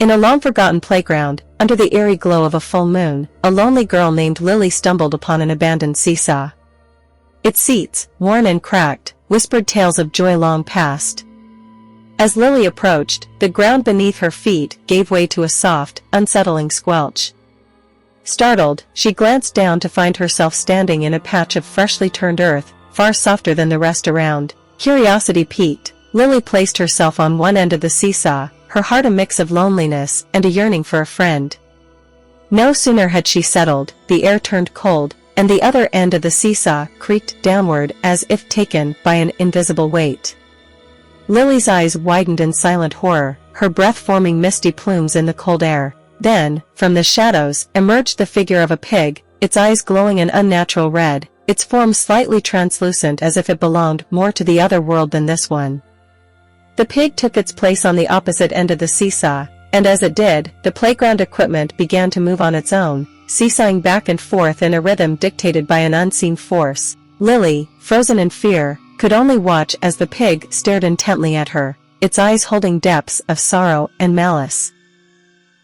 In a long-forgotten playground, under the eerie glow of a full moon, a lonely girl named Lily stumbled upon an abandoned seesaw. Its seats, worn and cracked, whispered tales of joy long past. As Lily approached, the ground beneath her feet gave way to a soft, unsettling squelch. Startled, she glanced down to find herself standing in a patch of freshly turned earth, far softer than the rest around. Curiosity piqued, Lily placed herself on one end of the seesaw, her heart a mix of loneliness and a yearning for a friend. No sooner had she settled, the air turned cold, and the other end of the seesaw creaked downward as if taken by an invisible weight. Lily's eyes widened in silent horror, her breath forming misty plumes in the cold air. Then, from the shadows, emerged the figure of a pig, its eyes glowing an unnatural red, its form slightly translucent as if it belonged more to the other world than this one. The pig took its place on the opposite end of the seesaw, and as it did, the playground equipment began to move on its own, seesawing back and forth in a rhythm dictated by an unseen force. Lily, frozen in fear, could only watch as the pig stared intently at her, its eyes holding depths of sorrow and malice.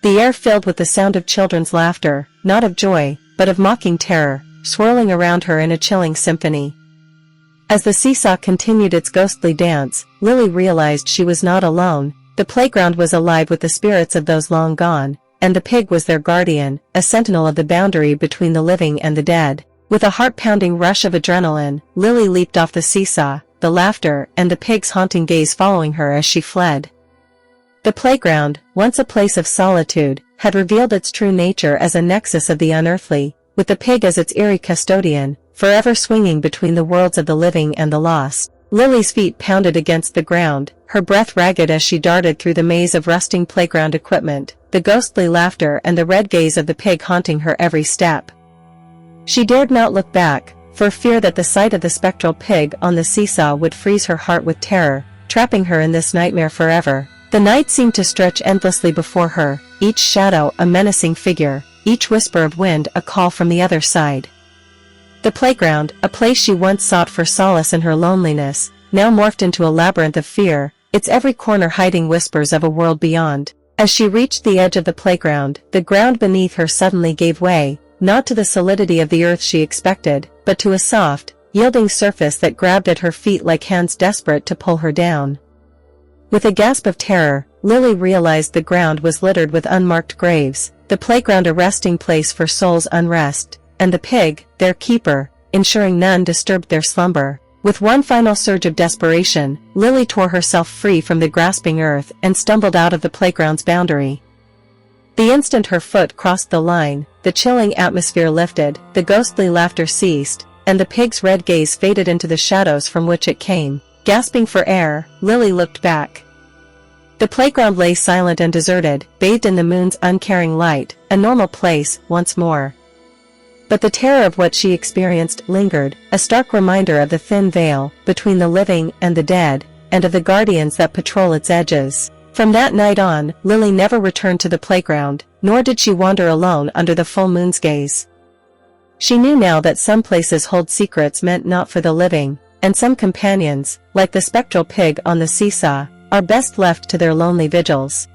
The air filled with the sound of children's laughter, not of joy, but of mocking terror, swirling around her in a chilling symphony. As the seesaw continued its ghostly dance, Lily realized she was not alone. The playground was alive with the spirits of those long gone, and the pig was their guardian, a sentinel of the boundary between the living and the dead. With a heart-pounding rush of adrenaline, Lily leaped off the seesaw, the laughter and the pig's haunting gaze following her as she fled. The playground, once a place of solitude, had revealed its true nature as a nexus of the unearthly, with the pig as its eerie custodian, forever swinging between the worlds of the living and the lost. Lily's feet pounded against the ground, her breath ragged as she darted through the maze of rusting playground equipment, the ghostly laughter and the red gaze of the pig haunting her every step. She dared not look back, for fear that the sight of the spectral pig on the seesaw would freeze her heart with terror, trapping her in this nightmare forever. The night seemed to stretch endlessly before her, each shadow a menacing figure, each whisper of wind a call from the other side. The playground, a place she once sought for solace in her loneliness, now morphed into a labyrinth of fear, its every corner hiding whispers of a world beyond. As she reached the edge of the playground, the ground beneath her suddenly gave way, not to the solidity of the earth she expected, but to a soft, yielding surface that grabbed at her feet like hands desperate to pull her down. With a gasp of terror, Lily realized the ground was littered with unmarked graves, the playground a resting place for souls unrest, and the pig, their keeper, ensuring none disturbed their slumber. With one final surge of desperation, Lily tore herself free from the grasping earth and stumbled out of the playground's boundary. The instant her foot crossed the line, the chilling atmosphere lifted, the ghostly laughter ceased, and the pig's red gaze faded into the shadows from which it came. Gasping for air, Lily looked back. The playground lay silent and deserted, bathed in the moon's uncaring light, a normal place, once more. But the terror of what she experienced lingered, a stark reminder of the thin veil between the living and the dead, and of the guardians that patrol its edges. From that night on, Lily never returned to the playground, nor did she wander alone under the full moon's gaze. She knew now that some places hold secrets meant not for the living, and some companions, like the spectral pig on the seesaw, are best left to their lonely vigils.